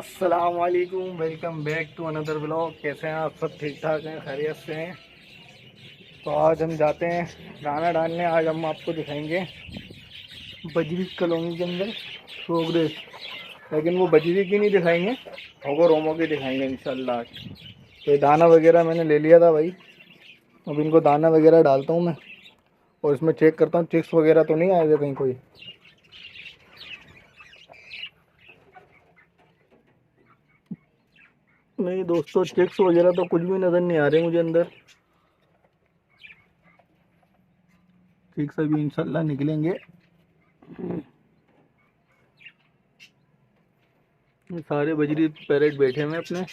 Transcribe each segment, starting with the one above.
अस्सलाम वालेकुम, welcome back to another blog. कैसे हैं आप सब? ठीक ठाक हैं, खैरियत से हैं? तो आज हम जाते हैं दाना डालने। आज हम आपको दिखाएंगे बजरी कॉलोनी के अंदर प्रोग्रेस, लेकिन वो बजरी की नहीं दिखाएंगे, होगो रोमो की दिखाएंगे इंशाल्लाह आज। तो ये दाना वगैरह मैंने ले लिया था भाई, अब इनको दाना वगैरह डालता हूँ मैं, और इसमें चेक करता हूँ चिक्स वगैरह तो नहीं आए थे कहीं कोई। नहीं दोस्तों, चिक्स वगैरह तो कुछ भी नज़र नहीं आ रहे मुझे अंदर। चिक्स अभी इंशाल्लाह निकलेंगे। ये सारे बजरी पैरेट बैठे हुए हैं अपने।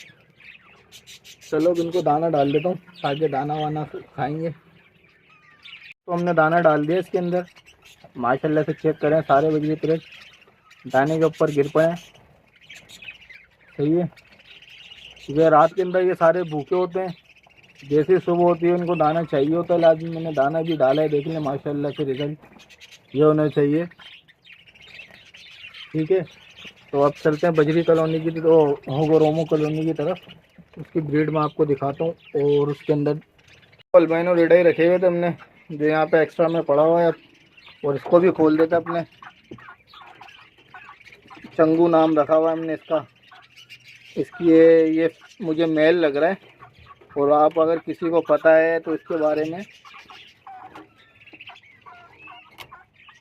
चलो अब इनको दाना डाल देता हूँ ताकि दाना वाना खाएंगे। तो हमने दाना डाल दिया इसके अंदर। माशाल्लाह से चेक करें, सारे बजरी पैरेट दाने के ऊपर गिर पड़े हैं। सही है, क्योंकि रात के अंदर ये सारे भूखे होते हैं, जैसे ही सुबह होती है उनको दाना चाहिए होता है लाजमी। मैंने दाना भी डाला है, देख लें माशाल्लाह से रिजल्ट ये होना चाहिए। ठीक है, तो अब चलते हैं बजरी कॉलोनी की, तो होगो रोमो कॉलोनी की तरफ। उसकी ब्रीड मैं आपको दिखाता हूँ। और उसके अंदर अल्बाइनो रेडा ही रखे हुए थे हमने, जो यहाँ पे एक्स्ट्रा में पड़ा हुआ है। और इसको भी खोल देते अपने। चंगू नाम रखा हुआ है हमने इसका। इसकी ये मुझे मेल लग रहा है, और आप अगर किसी को पता है तो इसके बारे में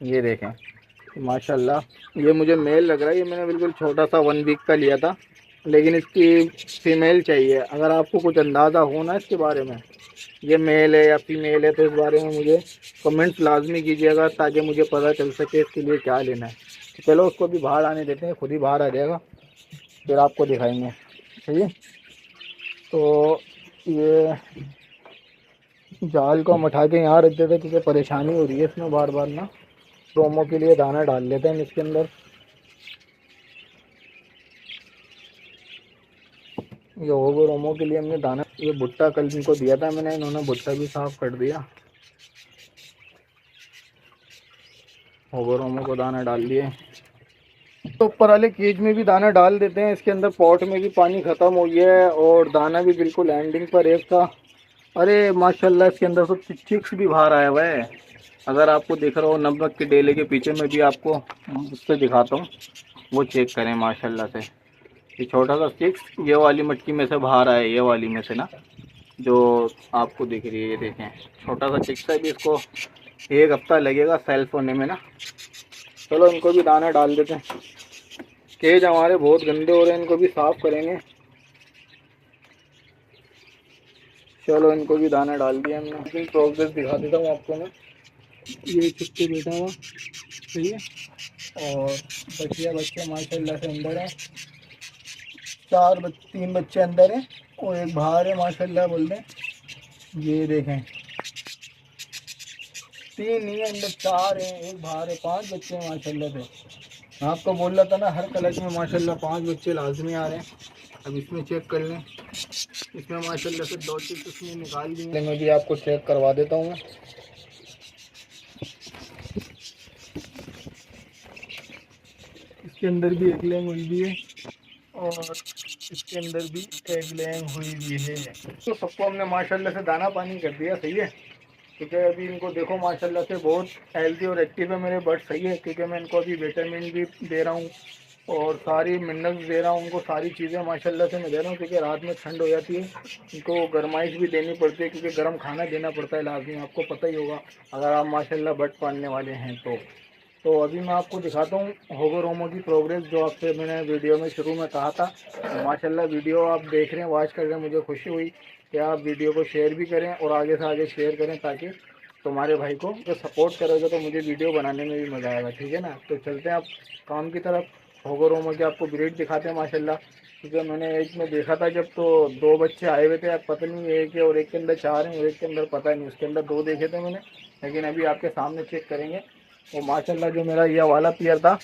ये देखें। माशाल्लाह ये मुझे मेल लग रहा है। ये मैंने बिल्कुल छोटा सा 1 वीक का लिया था, लेकिन इसकी फीमेल चाहिए। अगर आपको कुछ अंदाज़ा हो ना इसके बारे में, ये मेल है या फीमेल है, तो इस बारे में मुझे कमेंट्स लाजमी कीजिएगा ताकि मुझे पता चल सके इसके लिए क्या लेना है। तो चलो उसको भी बाहर आने देते हैं, खुद ही बाहर आ जाएगा, फिर आपको दिखाएंगे। सही है, तो ये जाल को हम उठा के यहाँ रख देते हैं क्योंकि परेशानी हो रही है इसमें बार बार ना। रोमो के लिए दाना डाल लेते हैं इसके अंदर। ये होगो रोमो के लिए हमने दाना, ये भुट्टा कल इनको दिया था मैंने, इन्होंने भुट्टा भी साफ कर दिया। होगो रोमो को दाना डाल दिए। तो ऊपर वाले केज में भी दाना डाल देते हैं। इसके अंदर पॉट में भी पानी ख़त्म हो गया है और दाना भी बिल्कुल एंडिंग पर है इसका। अरे माशाल्लाह, इसके अंदर तो चिक्स भी बाहर आया हुआ है। अगर आपको दिख रहा हो नमक के डेले के पीछे में भी, आपको उससे दिखाता हूँ, वो चेक करें माशाल्लाह से। ये छोटा सा चिक्स ये वाली मटकी में से बाहर आया, ये वाली में से ना, जो आपको दिख रही है, ये देखें छोटा सा चिक्स है। भी इसको 1 हफ्ता लगेगा सेल्फ होने में ना। चलो इनको भी दाना डाल देते हैं। केज हमारे बहुत गंदे हो रहे हैं, इनको भी साफ़ करेंगे। चलो इनको भी दाना डाल दिया हमने। लेकिन प्रोग्रेस दिखा देता हूँ आपको मैं। ये चुप्पी बैठा हुआ, सही है, और बच्चे माशाल्लाह से अंदर है। 3 बच्चे अंदर हैं और एक बाहर है माशाल्लाह बोल रहे। ये देखें, 3 नहीं है अंदर, 4 हैं, एक बाहर है। 5 बच्चे हैं माशाल्लाह से। मैं आपको बोल रहा था ना, हर कलर में माशाल्लाह 5 बच्चे लाजमी आ रहे हैं। अब इसमें चेक कर लें, इसमें माशाल्लाह से 2 चीज़ उसमें निकाल दी। मैं भी आपको चेक करवा देता हूँ। इसके अंदर भी एक लैंग हुई भी है और इसके अंदर भी एक लैंग हुई भी है। तो सबको हमने माशाल्लाह से दाना पानी कर दिया। सही है, क्योंकि अभी इनको देखो माशाल्लाह से बहुत हेल्दी और एक्टिव है मेरे बर्ड। सही है, क्योंकि मैं इनको अभी विटामिन भी दे रहा हूँ और सारी मिनरल्स दे रहा हूँ उनको, सारी चीज़ें माशाल्लाह से मैं दे रहा हूँ। क्योंकि रात में ठंड हो जाती है, इनको गर्माइश भी देनी पड़ती है, क्योंकि गर्म खाना देना पड़ता है लाजमी। आपको पता ही होगा अगर आप माशाल्लाह बर्ड पालने वाले हैं तो अभी मैं आपको दिखाता हूँ होगो रोमो की प्रोग्रेस, जो आपसे मैंने वीडियो में शुरू में कहा था। माशाल्लाह वीडियो आप देख रहे हैं, वॉच कर रहे हैं, मुझे खुशी हुई कि आप वीडियो को शेयर भी करें और आगे से आगे शेयर करें, ताकि तुम्हारे भाई को जो सपोर्ट करोगे तो मुझे वीडियो बनाने में भी मज़ा आएगा। ठीक है ना, तो चलते हैं आप काम की तरफ। होगो रोमो की आपको ब्रीड दिखाते हैं माशाल्लाह। क्योंकि मैंने एक में देखा था जब, तो 2 बच्चे आए हुए थे, अब पता नहीं एक है और एक के अंदर 4 हैं और एक के अंदर पता नहीं, उसके अंदर 2 देखे थे मैंने। लेकिन अभी आपके सामने चेक करेंगे। और माशाल्लाह जो मेरा ये वाला पेयर था,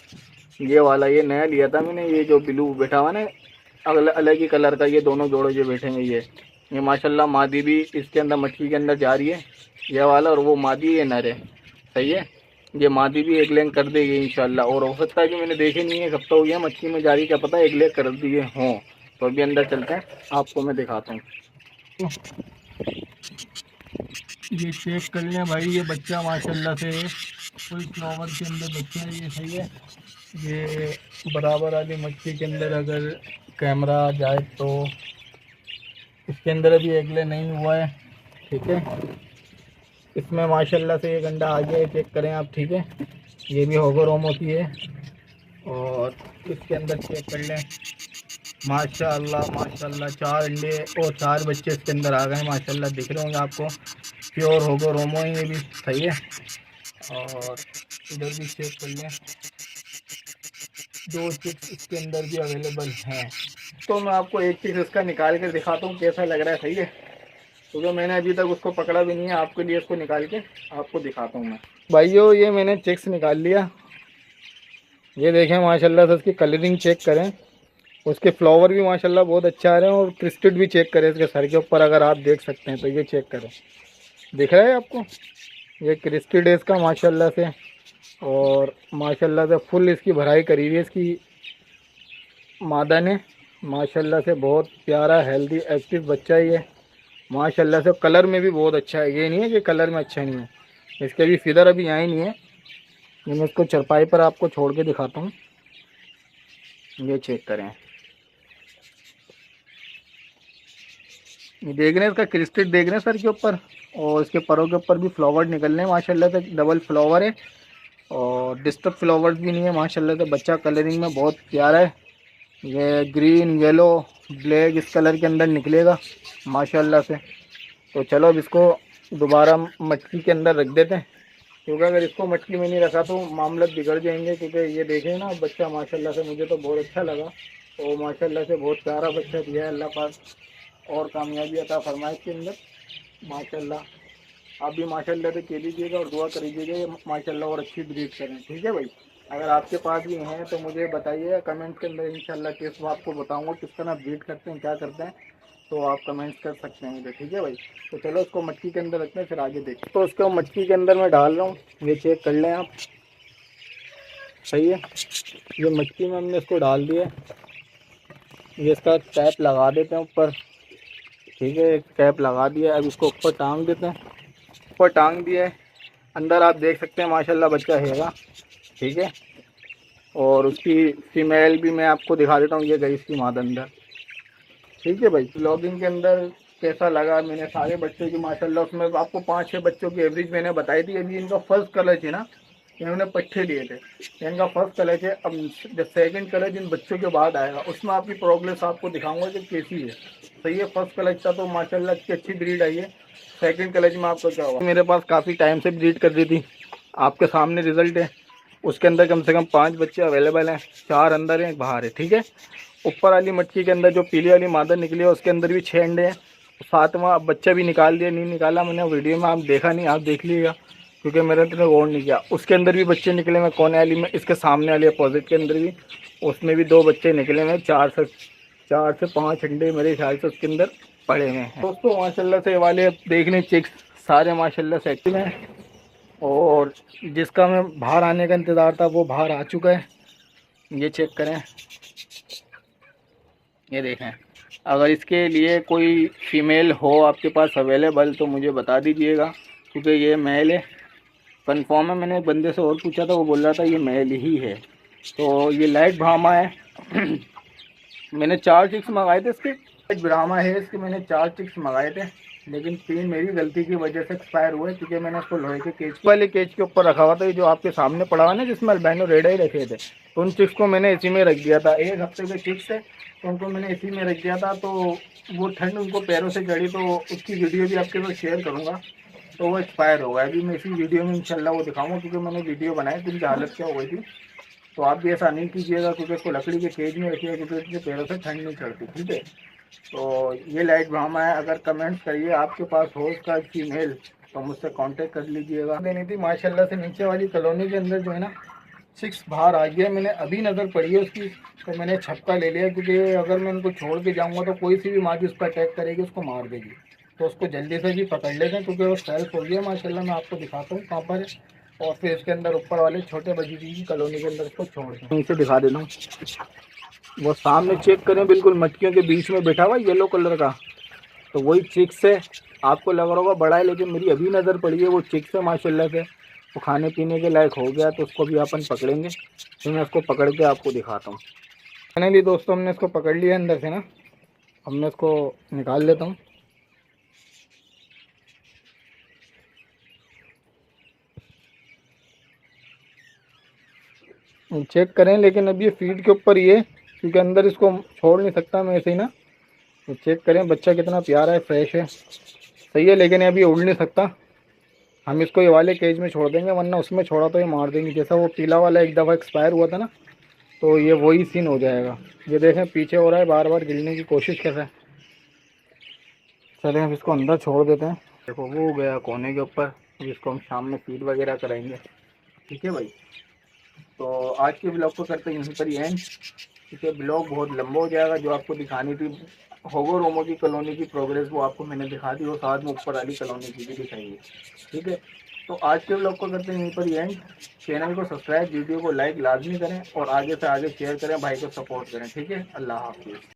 ये वाला ये नया लिया था मैंने, ये जो ब्लू बैठा हुआ ना अलग ही कलर का, ये दोनों जोड़े जो बैठे हैं ये माशाल्लाह मादी भी इसके अंदर मटकी के अंदर जा रही है, ये वाला, और वो मादी ये नर है। सही है, ये मादी भी एग लेंग कर देगी इंशाल्लाह। और हो सकता है कि मैंने देखे नहीं है, कब तो हो गया मच्छी में जारी, क्या पता एग लेग कर दिए हों। तो अभी अंदर चलते हैं, आपको मैं दिखाता हूँ। ये चेक कर लें भाई, ये बच्चा माशाल्लाह से फुल फ्लावर के अंदर बच्चा है, ये सही है। ये बराबर वाली मच्छी के अंदर अगर कैमरा जाए तो इसके अंदर अभी एगले नहीं हुआ है, ठीक है। इसमें माशाल्लाह से एक अंडा आ गया है, चेक करें आप, ठीक है। ये भी होगा रोमो की है। और इसके अंदर चेक कर लें, माशाल्लाह माशाल्लाह 4 अंडे और 4 बच्चे इसके अंदर आ गए माशाल्लाह, दिख रहे होंगे आपको। प्योर होगा रोमो है, ये भी सही है। और इधर भी चेक कर लें, 2 चिप्स इसके अंदर भी अवेलेबल हैं। तो मैं आपको एक चीज़ इसका निकाल कर दिखाता हूँ कैसा लग रहा है, सही है। क्योंकि मैंने अभी तक उसको पकड़ा भी नहीं है, आपके लिए इसको निकाल के आपको दिखाता हूँ मैं। भाइयों ये मैंने चिक्स निकाल लिया, ये देखें माशाल्लाह से इसकी कलरिंग चेक करें, उसके फ्लावर भी माशाल्लाह बहुत अच्छा आ रहे हैं। और क्रिस्टेड भी चेक करें इसके सर के ऊपर, अगर आप देख सकते हैं तो ये चेक करें, दिख रहा है आपको, ये क्रिस्टेड है इसका माशाल्लाह से। और माशाल्लाह से फुल इसकी भराई करी हुई है इसकी मादा ने, माशाल्लाह से बहुत प्यारा हेल्दी एक्टिव बच्चा ही है माशाल्लाह से। कलर में भी बहुत अच्छा है, ये नहीं है कि कलर में अच्छा नहीं है। इसके भी फिदर अभी यहाँ ही नहीं है, मैं इसको चरपाई पर आपको छोड़ के दिखाता हूँ, ये चेक करें। ये देख रहे हैं इसका क्रिस्टेड, देख रहे हैं सर के ऊपर, और इसके परों के ऊपर भी फ्लावर निकल रहे हैं माशाल्लाह से, डबल फ्लावर है और डिस्टर्ब फ्लावर्स भी नहीं है माशाल्लाह से। बच्चा कलरिंग में बहुत प्यारा है, ये ग्रीन येलो ब्लैक इस कलर के अंदर निकलेगा माशाल्लाह से। तो चलो अब इसको दोबारा मछली के अंदर रख देते हैं, क्योंकि अगर इसको मछली में नहीं रखा तो मामला बिगड़ जाएंगे। क्योंकि ये देखें ना बच्चा माशाल्लाह से, मुझे तो बहुत अच्छा लगा और माशाल्लाह से बहुत प्यारा बच्चा दिया है अल्लाह पाक, और कामयाबी अता फरमाए इसके अंदर माशाल्लाह। आप भी माशाल्लाह से कह लीजिएगा और दुआ करीजिएगा माशाल्लाह और अच्छी ब्रीड करें, ठीक है भाई। अगर आपके पास भी हैं तो मुझे बताइए कमेंट के अंदर, इंशाल्लाह केस मैं आपको बताऊंगा किस तरह ब्रीड करते हैं, क्या करते हैं, तो आप कमेंट्स कर सकते हैं मुझे, ठीक है भाई। तो चलो इसको मटकी के अंदर रखते हैं, फिर आगे देखते हैं। तो उसको मटकी के अंदर मैं डाल रहा हूँ, ये चेक कर लें आप, सही है। ये मटकी में हमने इसको डाल दिया, ये इसका कैप लगा देते हैं ऊपर, ठीक है। कैप लगा दिया, अब इसको ऊपर टांग देते हैं, ऊपर टांग दिया है। अंदर आप देख सकते हैं माशाल्लाह बच्चा हैगा, ठीक है। और उसकी फीमेल भी मैं आपको दिखा देता हूँ, ये गई इसकी माद अंदर, ठीक है भाई। ब्लॉगिंग के अंदर कैसा लगा, मैंने सारे बच्चों की माशाल्लाह, उसमें आपको 5-6 बच्चों की एवरेज मैंने बताई थी। अभी इनका फर्स्ट कलर है ना, इन्होंने पट्टे लिए थे, इनका फर्स्ट कलर है। अब जब सेकंड कलर जिन बच्चों के बाद आएगा उसमें आपकी प्रोग्रेस आपको दिखाऊंगा कि कैसी है, सही है। फर्स्ट कलर का तो माशाल्लाह की अच्छी ब्रीड आई है, सेकंड कलर में आपको क्या होगा। मेरे पास काफ़ी टाइम से ब्रीड कर रही थी, आपके सामने रिजल्ट है। उसके अंदर कम से कम 5 बच्चे अवेलेबल हैं, 4 अंदर हैं, 1 बाहर है, ठीक है। ऊपर वाली मटकी के अंदर जो पीली वाली मादा निकली है उसके अंदर भी 6 अंडे हैं, 7वां बच्चा भी निकाल दिया, नहीं निकाला मैंने वीडियो में, आप देखा नहीं, आप देख लीजिएगा क्योंकि मैंने तो गौर नहीं किया। उसके अंदर भी बच्चे निकले मैं, कोने वाली में, इसके सामने वाली अपोजिट के अंदर भी, उसमें भी 2 बच्चे निकले मैं। 4 से 5 अंडे मेरे ख्याल से उसके अंदर पड़े हुए हैं दोस्तों माशाल्लाह से। वाले देख लें चिक्स सारे माशाल्लाह से एक्टिव हैं, और जिसका मैं बाहर आने का इंतज़ार था वो बाहर आ चुका है, ये चेक करें, ये देखें। अगर इसके लिए कोई फ़ीमेल हो आपके पास अवेलेबल तो मुझे बता दीजिएगा, क्योंकि ये मेल है कंफर्म है। मैंने एक बंदे से और पूछा था, वो बोल रहा था ये मेल ही है। तो ये लाइट ब्राह्मा है मैंने 4 चिक्स मंगाए थे इसके, लाइट ब्राह्मा है इसके, मैंने 4 चिक्स मंगाए थे, लेकिन 3 मेरी गलती की वजह से एक्सपायर हुए, क्योंकि मैंने उसको लोहे के केज वाले केज के ऊपर रखा हुआ था, जो आपके सामने पड़ा हुआ ना जिसमें अल्बाइनो रेड ही रखे थे। तो उन चिक्स को मैंने इसी में रख दिया था, 1 हफ्ते के चिक्स है तो उनको मैंने इसी में रख दिया था। तो वो ठंड उनको पैरों से चढ़ी, तो उसकी वीडियो भी आपके साथ शेयर करूँगा। तो वो एक्सपायर हो गया, अभी मैं इसी वीडियो में इंशाल्लाह वो दिखाऊंगा, क्योंकि मैंने वीडियो बनाई थी उनकी हालत क्या हो गई थी। तो आप भी ऐसा नहीं कीजिएगा, क्योंकि इसको लकड़ी के केज में रखिएगा, क्योंकि इसके पैरों से ठंड नहीं चढ़ती, ठीक है। तो ये लाइट ब्राह्मा है, अगर कमेंट्स करिए आपके पास हो इसका फीमेल तो मुझसे कांटेक्ट कर लीजिएगा। देनी थी माशाल्लाह से, नीचे वाली कॉलोनी के अंदर जो है ना 6 बाहर आ गया, मैंने अभी नज़र पड़ी है उसकी, तो मैंने छक्का ले लिया, क्योंकि अगर मैं उनको छोड़ के जाऊँगा तो कोई सी भी माँ भी उस पर अटैक करेगी, उसको मार देगी। तो उसको जल्दी से भी पकड़ लेते हैं, क्योंकि वो सेल्फ हो गया माशाल्लाह। मैं आपको दिखाता हूँ कहाँ पर है, और फिर इसके अंदर ऊपर वाले छोटे बजी की कॉलोनी के अंदर इसको छोड़ दें। यहीं से दिखा देता हूँ, वो सामने चेक करें, बिल्कुल मटकियों के बीच में बैठा हुआ येलो कलर का, तो वही चिक्स है। आपको लग रहा होगा बड़ा है, लेकिन मेरी अभी नज़र पड़ी है वो चिक्स है माशाल्लाह से। वो खाने पीने के लायक हो गया तो उसको भी अपन पकड़ेंगे। तो मैं उसको पकड़ के आपको दिखाता हूँ। फाइनली दोस्तों हमने इसको पकड़ लिया अंदर से ना, हमने इसको निकाल लेता हूँ। चेक करें, लेकिन अब ये फीड के ऊपर ही है, क्योंकि अंदर इसको छोड़ नहीं सकता मैं ऐसे ही ना। तो चेक करें बच्चा कितना प्यारा है, फ्रेश है, सही है, लेकिन अभी उड़ नहीं सकता। हम इसको ये वाले केज में छोड़ देंगे, वरना उसमें छोड़ा तो ये मार देंगे। जैसा वो पीला वाला एक दफ़ा एक्सपायर हुआ था ना, तो ये वही सीन हो जाएगा। ये देखें पीछे हो रहा है, बार बार गिरने की कोशिश कर रहा है। चलें हम इसको अंदर छोड़ देते हैं। देखो वो हो गया कोने के ऊपर, अब इसको हम शाम में फीड वगैरह कराएंगे। ठीक है भाई, तो आज के ब्लॉग को करते हैं यहीं पर ही एंड, क्योंकि ब्लॉग बहुत लंबा हो जाएगा। जो आपको दिखानी थी होगो रोमो की कॉलोनी की प्रोग्रेस, वो आपको मैंने दिखा दी, और साथ में ऊपर वाली कॉलोनी की भी दिखाई है। ठीक है, तो आज के ब्लॉग को करते हैं यहीं पर ही एंड। चैनल को सब्सक्राइब, वीडियो को लाइक लाजमी करें, और आगे से आगे शेयर करें, भाई को सपोर्ट करें। ठीक है, अल्लाह हाफिज़।